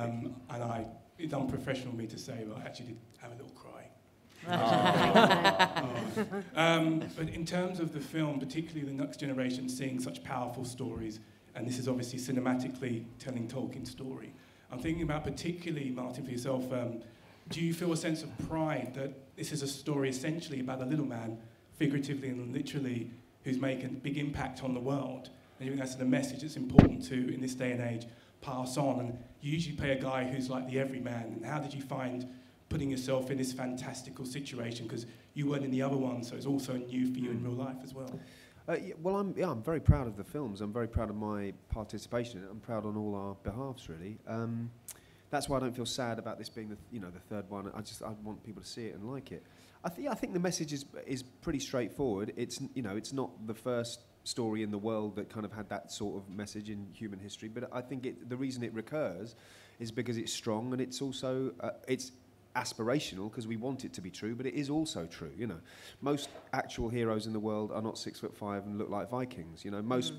And it's unprofessional of me to say, but I actually did have a little cry. But in terms of the film, particularly the next generation seeing such powerful stories, and this is obviously cinematically telling Tolkien's story, I'm thinking about particularly, Martin, for yourself, do you feel a sense of pride that this is a story essentially about a little man, figuratively and literally, who's making a big impact on the world? And you think that's the message that's important to, in this day and age, pass on? And you usually play a guy who's like the everyman. And how did you find putting yourself in this fantastical situation? Because you weren't in the other one, so it's also new for you in real life as well. I'm very proud of the films. I'm very proud of my participation in it. I'm proud on all our behalves, really. That's why I don't feel sad about this being the third one. I want people to see it and like it. I think the message is pretty straightforward. It's not the first story in the world that kind of had that sort of message in human history, but I think the reason it recurs is because it's strong, and it's also it's aspirational because we want it to be true, but it is also true. Most actual heroes in the world are not 6'5" and look like Vikings.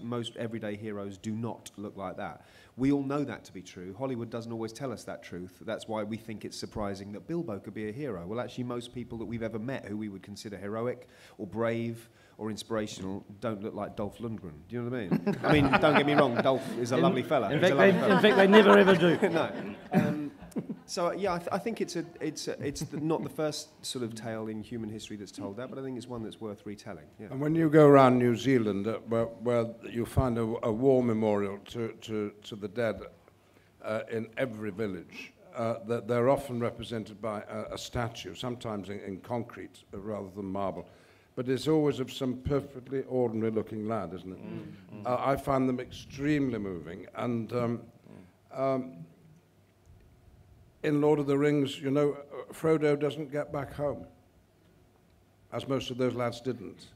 Most everyday heroes do not look like that. We all know that to be true. Hollywood doesn't always tell us that truth. That's why we think it's surprising that Bilbo could be a hero. Well, actually, most people that we've ever met who we would consider heroic or brave or inspirational don't look like Dolph Lundgren. Do you know what I mean? I mean, don't get me wrong, Dolph is a lovely fella. In fact, they never ever do. No. So yeah, I think it's not the first sort of tale in human history that's told that, but I think it's one that's worth retelling. Yeah. And when you go around New Zealand, where you find a war memorial to the dead in every village, that they're often represented by a statue, sometimes in concrete rather than marble. But it's always of some perfectly ordinary-looking lad, isn't it? I find them extremely moving. And in Lord of the Rings, Frodo doesn't get back home, as most of those lads didn't.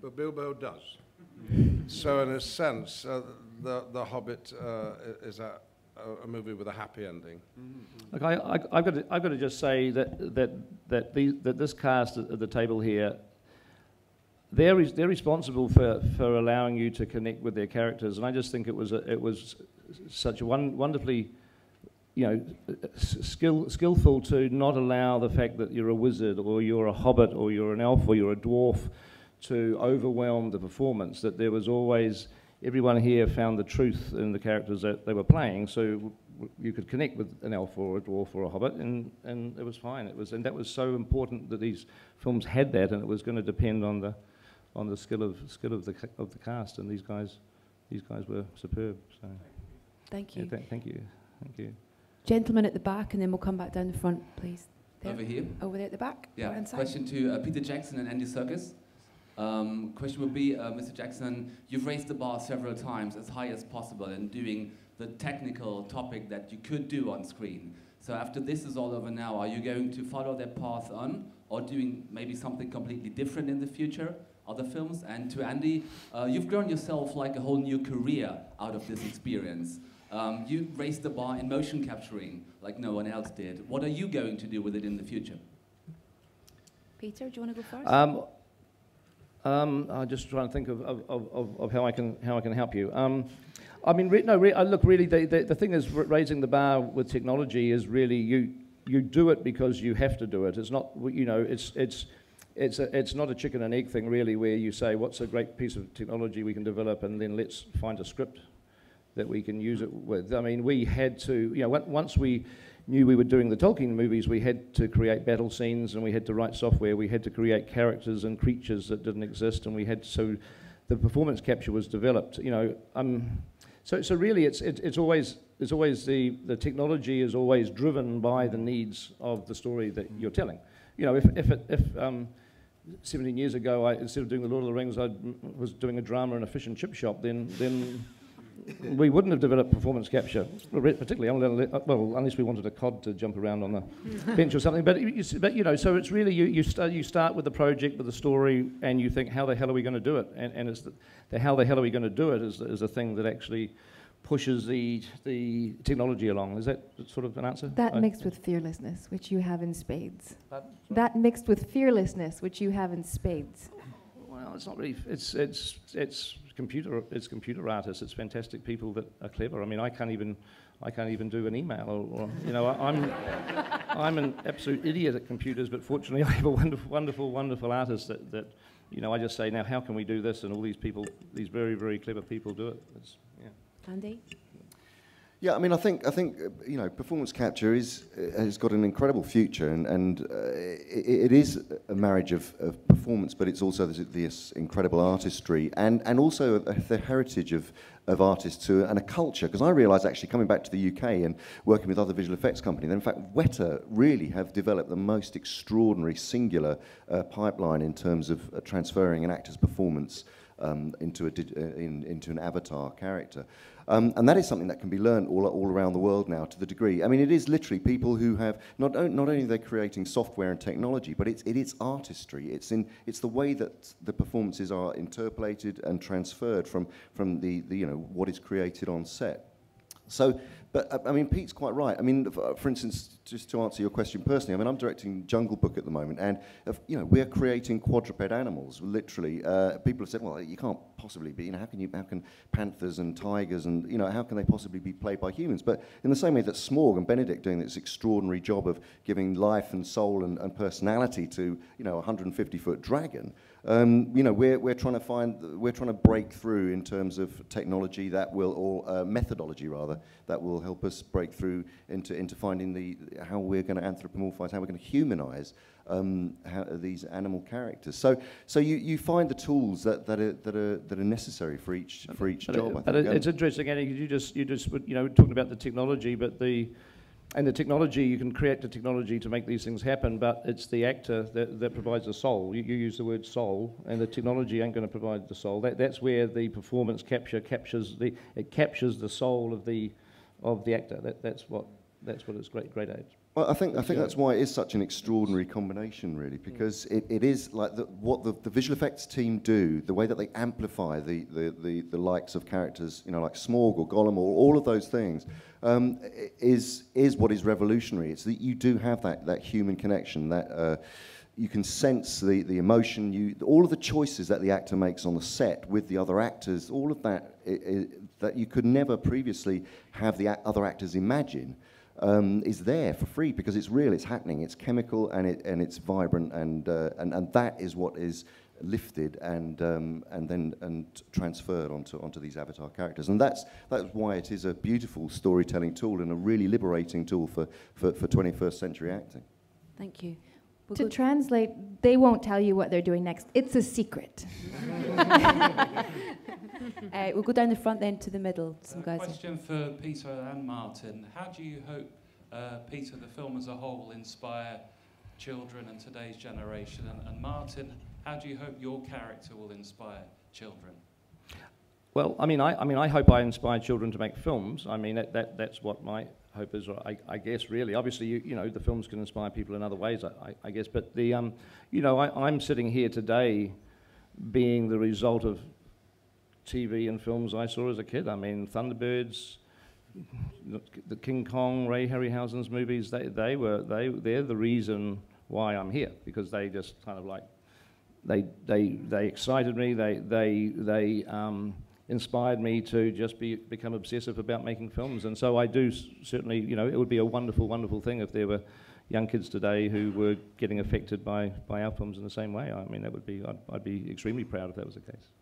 But Bilbo does. So in a sense, the Hobbit is a movie with a happy ending. Look, I've got to just say that this cast at the table here, they're responsible for allowing you to connect with their characters, and I just think it was such a wonderfully, skillful to not allow the fact that you're a wizard or you're a hobbit or you're an elf or you're a dwarf to overwhelm the performance. That there was always, everyone here found the truth in the characters that they were playing, so you could connect with an elf or a dwarf or a hobbit, and it was fine. And that was so important that these films had that, and it was going to depend on the skill of the cast, and these guys were superb. So thank you. Yeah, thank you. Gentleman at the back, and then we'll come back down the front, please. There. Over here. Over there at the back. Yeah. Question to Peter Jackson and Andy Serkis. Question would be, Mr. Jackson, you've raised the bar several times as high as possible in doing the technical topic that you could do on screen. So after this is all over now, are you going to follow that path on, or doing maybe something completely different in the future, other films? And to Andy, you've grown yourself like a whole new career out of this experience. You raised the bar in motion capturing like no one else did. What are you going to do with it in the future? Peter, do you want to go first? I'm just trying to think of how I can help you. I mean, look, really, the thing is, raising the bar with technology is really you do it because you have to do it. It's not, it's not a chicken and egg thing, really, where you say, what's a great piece of technology we can develop, and then let's find a script that we can use it with. I mean, we had to, once we knew we were doing the Tolkien movies, we had to create battle scenes, and we had to write software. We had to create characters and creatures that didn't exist, and so the performance capture was developed. So really, it's always the technology is always driven by the needs of the story that you're telling. If 17 years ago, instead of doing the Lord of the Rings, I was doing a drama in a fish and chip shop, then we wouldn't have developed performance capture, particularly unless we wanted a cod to jump around on the bench or something. But so it's really you start with the project, with the story, and you think, how the hell are we going to do it? And it's the how the hell are we going to do it is the thing that actually pushes the technology along. Is that sort of an answer? That mixed with fearlessness, which you have in spades. That mixed with fearlessness, which you have in spades. Well, it's not really. It's computer artists. It's fantastic people that are clever. I mean, I can't even I can't even do an email, or you know, I'm an absolute idiot at computers, but fortunately I have a wonderful artist that you know, I just say, now how can we do this? And all these people, these very, very clever people do it. Yeah. Andy? Yeah, I mean, I think you know, performance capture has got an incredible future, and it is a marriage of performance, but it's also this incredible artistry, and also the heritage of artists and a culture. Because I realised, actually, coming back to the UK and working with other visual effects companies, that in fact Weta really have developed the most extraordinary singular pipeline in terms of transferring an actor's performance into an avatar character. And that is something that can be learned all around the world now, to the degree. I mean, it is literally people who have not only they're creating software and technology, but it is artistry. It's the way that the performances are interpolated and transferred from the you know, what is created on set. So, but I mean, Pete's quite right. I mean, for instance, just to answer your question personally, I mean, I'm directing Jungle Book at the moment, and you know, we're creating quadruped animals. Literally, people have said, well, you can't possibly be. You know, how can panthers and tigers and, you know, how can they possibly be played by humans? But in the same way that Smorg and Benedict doing this extraordinary job of giving life and soul and personality to, you know, a 150-foot dragon. You know, we're trying to break through in terms of technology that will, or methodology rather, that will help us break through into finding how we're going to anthropomorphize, how we're going to humanize these animal characters. So you find the tools that are necessary for each job. It's interesting, Andy, because you just you know, talking about the technology, but the technology, you can create the technology to make these things happen, but it's the actor that provides the soul. You use the word soul, and the technology ain't going to provide the soul. That's where the performance captures the soul of the actor. That's what it's great at. Well, I think that's why it is such an extraordinary combination, really, because it is like what the visual effects team do, the way that they amplify the likes of characters, you know, like Smorg or Gollum or all of those things, is what is revolutionary. It's that you do have that human connection, that you can sense the emotion, all of the choices that the actor makes on the set with the other actors, all of that that you could never previously have the other actors imagine. Is there for free because it's real, it's happening, it's chemical, and it's vibrant, and that is what is lifted and transferred onto these avatar characters, and that's why it is a beautiful storytelling tool and a really liberating tool for 21st century acting. Thank you. To translate, they won't tell you what they're doing next. It's a secret. We'll go down the front then to the middle. Some guys. Question for Peter and Martin. How do you hope, Peter, the film as a whole inspire children and today's generation? And Martin, how do you hope your character will inspire children? Well, I mean, I hope I inspire children to make films. I mean, that's what my hope is, I guess, really. Obviously, you know, the films can inspire people in other ways, I guess. But you know, I'm sitting here today being the result of TV and films I saw as a kid. I mean, Thunderbirds, the King Kong, Ray Harryhausen's movies, they're the reason why I'm here, because they just kind of like, they excited me, they inspired me to just become obsessive about making films. And so I do certainly, you know, it would be a wonderful, wonderful thing if there were young kids today who were getting affected by our films in the same way. I mean, that would be, I'd be extremely proud if that was the case.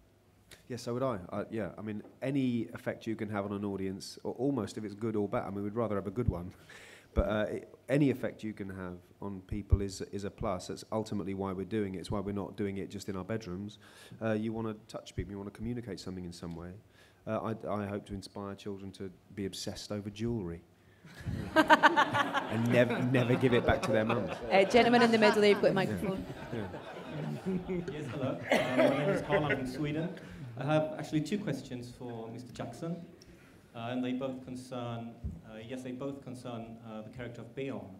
Yes, so would I. Yeah, I mean, any effect you can have on an audience, or almost if it's good or bad, I mean, we'd rather have a good one, but any effect you can have on people is a plus. That's ultimately why we're doing it. It's why we're not doing it just in our bedrooms. You want to touch people, you want to communicate something in some way. I hope to inspire children to be obsessed over jewellery. And never give it back to their mums. Gentleman in the middle there, you've got a microphone. Yes, hello. My name is Carl, I'm from Sweden. I have actually two questions for Mr. Jackson, and they both concern, the character of Beorn.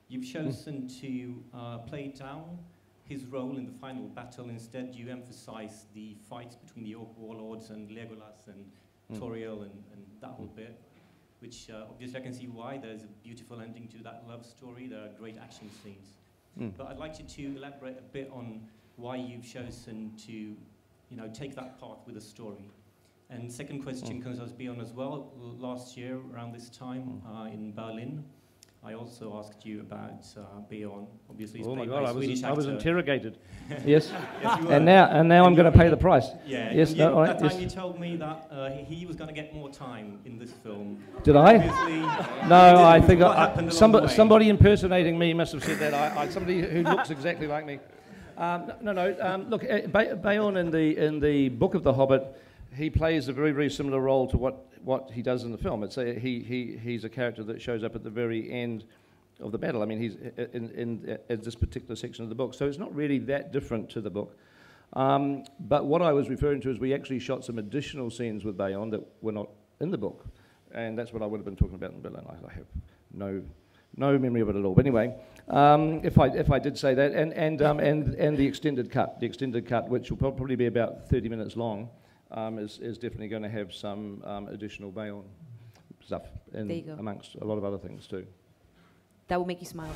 You've chosen to play down his role in the final battle. Instead, you emphasize the fights between the Orc warlords and Legolas and Tauriel and that whole bit, which obviously I can see why. There's a beautiful ending to that love story. There are great action scenes. But I'd like you to elaborate a bit on why you've chosen to, you know, take that path with a story. And second question concerns Beyond as well. Last year, around this time, in Berlin, I also asked you about Beyond. Obviously, it's played by a Swedish actor. I was interrogated. Yes. Yes, you were. And now I'm going to pay the price. Yeah. Yes. You, No, that time yes. you told me that he was going to get more time in this film. Did I? No, I think somebody impersonating me must have said that. Somebody who looks exactly like me. Look, Bayon in the Book of the Hobbit, he plays a very, very similar role to what he does in the film. It's he's a character that shows up at the very end of the battle. I mean, he's in this particular section of the book, so it's not really that different to the book. But what I was referring to is we actually shot some additional scenes with Bayon that were not in the book, and that's what I would have been talking about in Berlin. I have no memory of it at all. But anyway, if I did say that, and the extended cut, which will probably be about 30 minutes long, is definitely going to have some additional Bayon stuff in amongst a lot of other things too. That will make you smile.